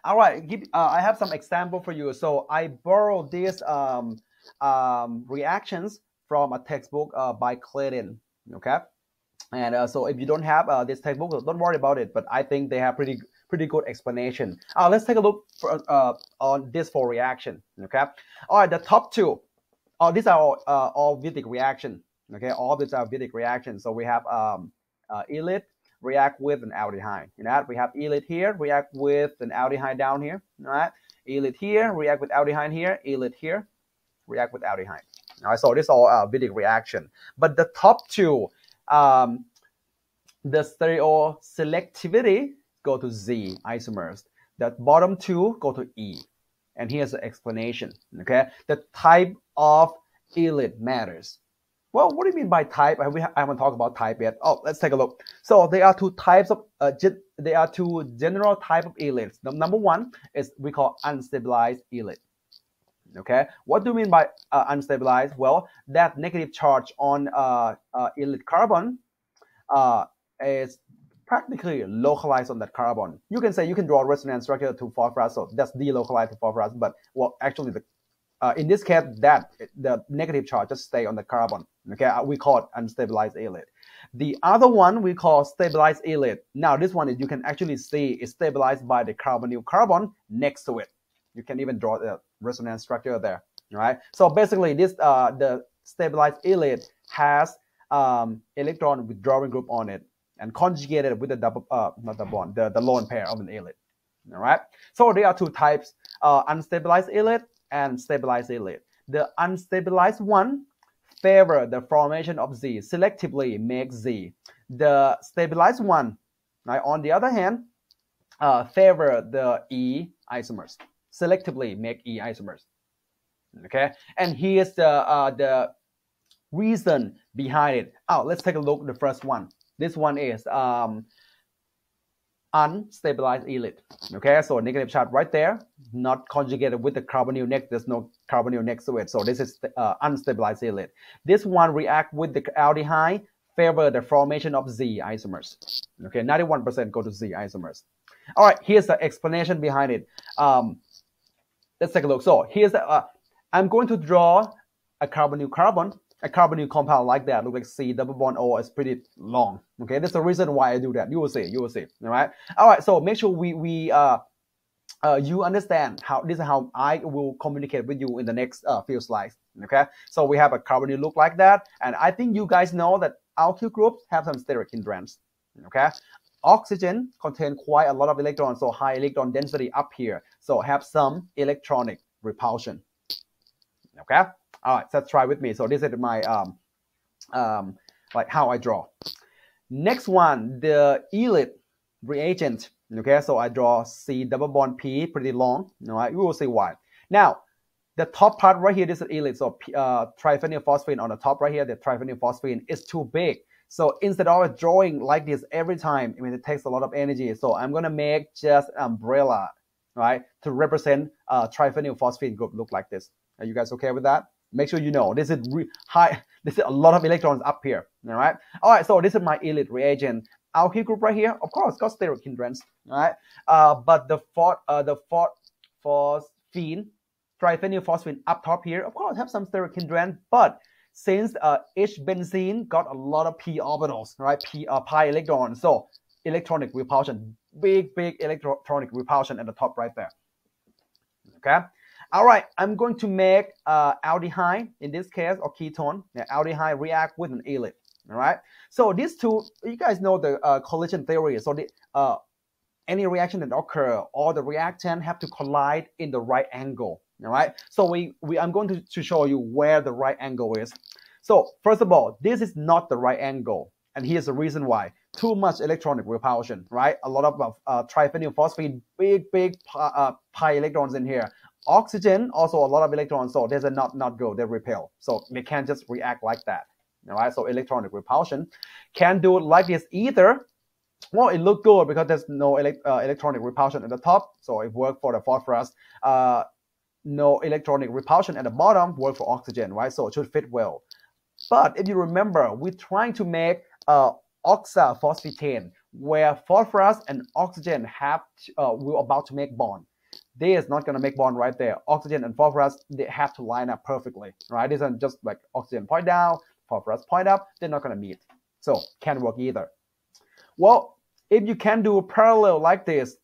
All right, I have some example for you. So I borrowed these reactions from a textbook by Clayton. Okay, and so if you don't have this textbook, don't worry about it. But I think they have pretty good explanation. Let's take a look on this for reaction. Okay, all right, the top two. These are all Vedic reaction. Okay, all these are Vedic reactions. So we have Ylid react with an aldehyde. You know, we have Ylid here react with an aldehyde down here. All right, Ylid here react with aldehyde here. Ylid here react with aldehyde. All right, so this is all Vedic reaction. But the top two, the stereo selectivity go to Z isomers. The bottom two go to E. And here's the explanation. Okay, the type of Ylid matters. Well, what do you mean by type? I haven't talked about type yet. Oh, let's take a look. So there are two types of there are two general type of Ylids. The number one is we call unstabilized Ylid. Okay, what do you mean by unstabilized? Well, that negative charge on Ylid carbon is practically localized on that carbon. You can say you can draw a resonance structure to phosphorus, so that's delocalized to phosphorus. But well, actually, in this case, the negative charge just stay on the carbon. Okay, we call it unstabilized Ylid. The other one we call stabilized Ylid. Now this one is you can actually see is stabilized by the carbonyl carbon next to it. You can even draw the resonance structure there. All right. So basically, this the stabilized Ylid has electron withdrawing group on it and conjugated with the double not the bond, the lone pair of an Ylid. All right. So there are two types: unstabilized Ylid and stabilized Ylid. The unstabilized one favor the formation of Z, selectively make Z. The stabilized one, right, on the other hand, favor the E isomers, selectively make E isomers. Okay, and here's the reason behind it. Let's take a look at the first one. This one is unstabilized Ylid. Okay, so negative charge right there, not conjugated with the carbonyl next. There's no carbonyl next to it. So this is unstabilized Ylid. This one react with the aldehyde, favor the formation of Z isomers. Okay, 91% go to Z isomers. All right, here's the explanation behind it. Let's take a look. So here's the, I'm going to draw a carbonyl carbon. A carbonyl compound like that, look like C double bond O is pretty long. Okay, that's the reason why I do that. You will see. You will see. All right. All right. So make sure you understand how this is how I will communicate with you in the next few slides. Okay. So we have a carbonyl look like that, and I think you guys know that alkyl groups have some steric hindrance. Okay. Oxygen contain quite a lot of electrons, so high electron density up here. So have some electronic repulsion. Okay. All right, so let's try with me. So this is my like how I draw. Next one, the Ylid reagent. Okay, so I draw C double bond P, pretty long. All right, we will see why. Now, the top part right here, this is Ylid. So triphenylphosphine on the top right here, the triphenylphosphine is too big. So instead of drawing like this every time, I mean, it takes a lot of energy. So I'm gonna make just an umbrella, right, to represent triphenylphosphine group look like this. Are you guys okay with that? Make sure you know this is high. This is a lot of electrons up here. All right. All right. So this is my Ylid reagent. Alkyl group right here, of course, got steric hindrance. All right. But the phosphine, triphenylphosphine up top here, of course, have some steric hindrance. But since each benzene got a lot of p orbitals, right? Pi electrons, so electronic repulsion, big electronic repulsion at the top right there. Okay. All right, I'm going to make aldehyde in this case, or ketone. The aldehyde react with an Ylid. All right. So these two, you guys know the collision theory. So any reaction that occur, all the reactant have to collide in the right angle. All right. So I'm going to show you where the right angle is. So first of all, this is not the right angle, and here's the reason why. Too much electronic repulsion, right? A lot of triphenylphosphine, big pi electrons in here. Oxygen, also a lot of electrons, so there's a not go, they repel. So they can't just react like that. All right, so electronic repulsion. Can't do it like this either. Well, it looked good because there's no electronic repulsion at the top, so it worked for the phosphorus. No electronic repulsion at the bottom, work for oxygen, right? So it should fit well. But if you remember, we're trying to make oxaphosphetane. where phosphorus and oxygen have we're about to make bond. This is not going to make bond right there. Oxygen and phosphorus, they have to line up perfectly, right? This isn't just like oxygen point down, phosphorus point up. They're not going to meet. So can't work either. Well, if you can do parallel like this,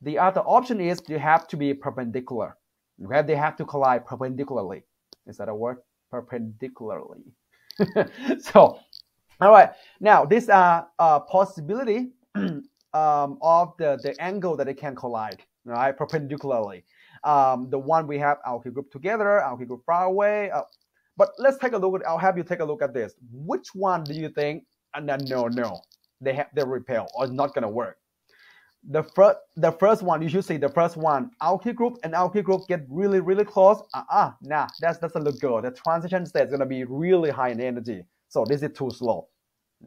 the other option is you have to be perpendicular. Okay, they have to collide perpendicularly. Is that a word? Perpendicularly. So, all right. Now, this possibility of the angle that they can collide, right, perpendicularly. The one we have alkyl group together, alkyl group far away. But let's take a look at. I'll have you take a look at this. Which one do you think? No, they repel or it's not gonna work. The first one, you should see the first one, alkyl group and alkyl group get really close. Nah, that doesn't look good. The transition state is gonna be really high in energy. So this is too slow.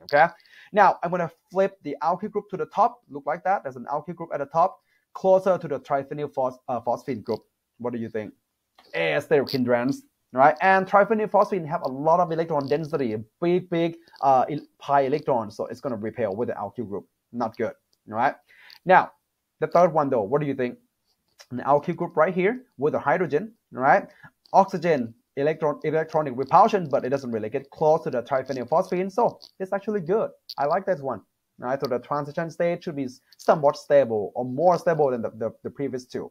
Okay. Now I'm gonna flip the alkyl group to the top. Look like that. There's an alkyl group at the top, closer to the triphenyl phosphine group. What do you think? Steric hindrance, right? And triphenyl phosphine have a lot of electron density, big pi electrons. So it's gonna repel with the alkyl group. Not good. All right. Now, the third one though, what do you think? An alkyl group right here with a hydrogen, right? Oxygen, electronic repulsion, but it doesn't really get close to the triphenyl phosphine, so it's actually good. I like this one. All right, so the transition state should be somewhat stable or more stable than the previous two.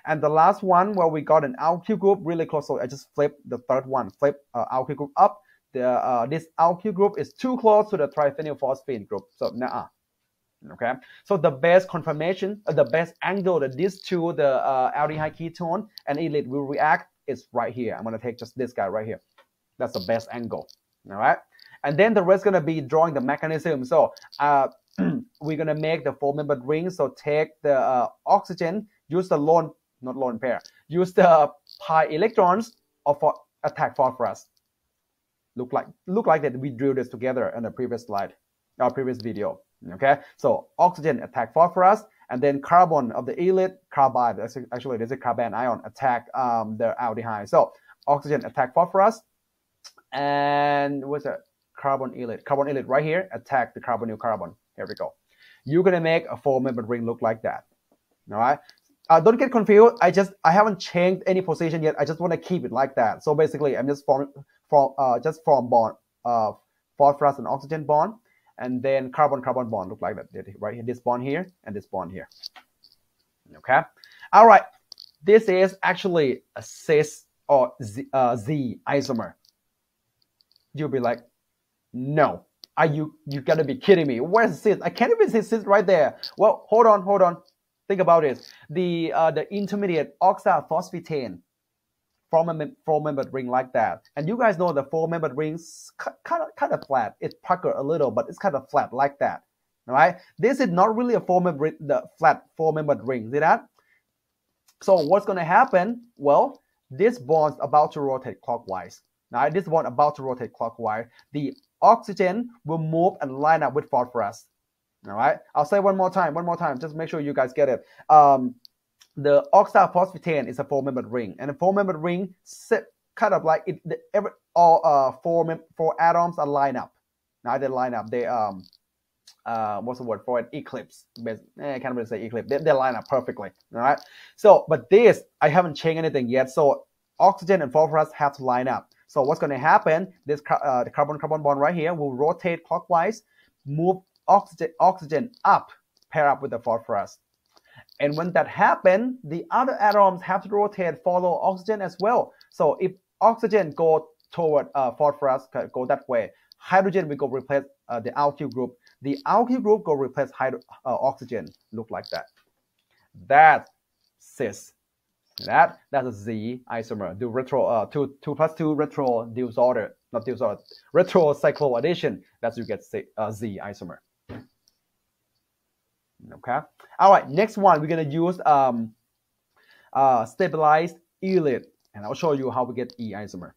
And the last one, where we got an alkyl group really close, so I just flip the third one, flip alkyl group up. This alkyl group is too close to the triphenyl phosphine group, so nah. Okay, so the best confirmation, the best angle that these two, the aldehyde ketone and Ylid will react is right here. I'm going to take just this guy right here. That's the best angle. All right, and then the rest going to be drawing the mechanism. So we're going to make the four-membered ring. So take the oxygen, use the not lone pair, use the pi electrons of attack phosphorus. Look like that we drew this together in the previous slide, our previous video. Okay, so oxygen attack phosphorus, and then carbon of the Ylid, carbide, actually there's a carbon ion, attack the aldehyde. So oxygen attack phosphorus, and what's that? Carbon Ylid right here, attack the carbonyl carbon. Here we go. You're gonna make a four-membered ring look like that. All right. Don't get confused. I haven't changed any position yet. I just want to keep it like that. So basically, I'm just form bond, phosphorus and oxygen bond. And then carbon-carbon bond look like that, right here. This bond here and this bond here. Okay. All right. This is actually a cis or Z isomer. You'll be like, no. Are you gotta be kidding me? Where's cis? I can't even see cis right there. Well, hold on. Think about it. The intermediate oxaphosphetane from a four-membered ring like that. And you guys know the four-membered rings kind of flat. It's puckered a little, but it's kind of flat like that. All right. This is not really a flat four-membered ring. See that? So what's going to happen? Well, this bond's about to rotate clockwise. Now this bond about to rotate clockwise. The oxygen will move and line up with phosphorus. All right. I'll say one more time. Just make sure you guys get it. The oxaphosphetane is a four-membered ring, and a four-membered ring kind of like all four atoms are lined up. Now they line up. They what's the word for it? Eclipse. I can't really say eclipse. They line up perfectly. All right. So, but this I haven't changed anything yet. So oxygen and phosphorus have to line up. So what's going to happen? This the carbon-carbon bond right here will rotate clockwise, move oxygen up, pair up with the phosphorus. And when that happens, the other atoms have to rotate, follow oxygen as well. So if oxygen go toward phosphorus, go that way, hydrogen will go replace the alkyl group. The alkyl group go replace oxygen. Look like that. That's cis. That's a Z isomer. Do retro 2 plus 2 retro disorder, not disorder, retro cycloaddition. That's you get Z isomer. Okay. All right. Next one, we're gonna use stabilized Ylid, and I'll show you how we get E isomer.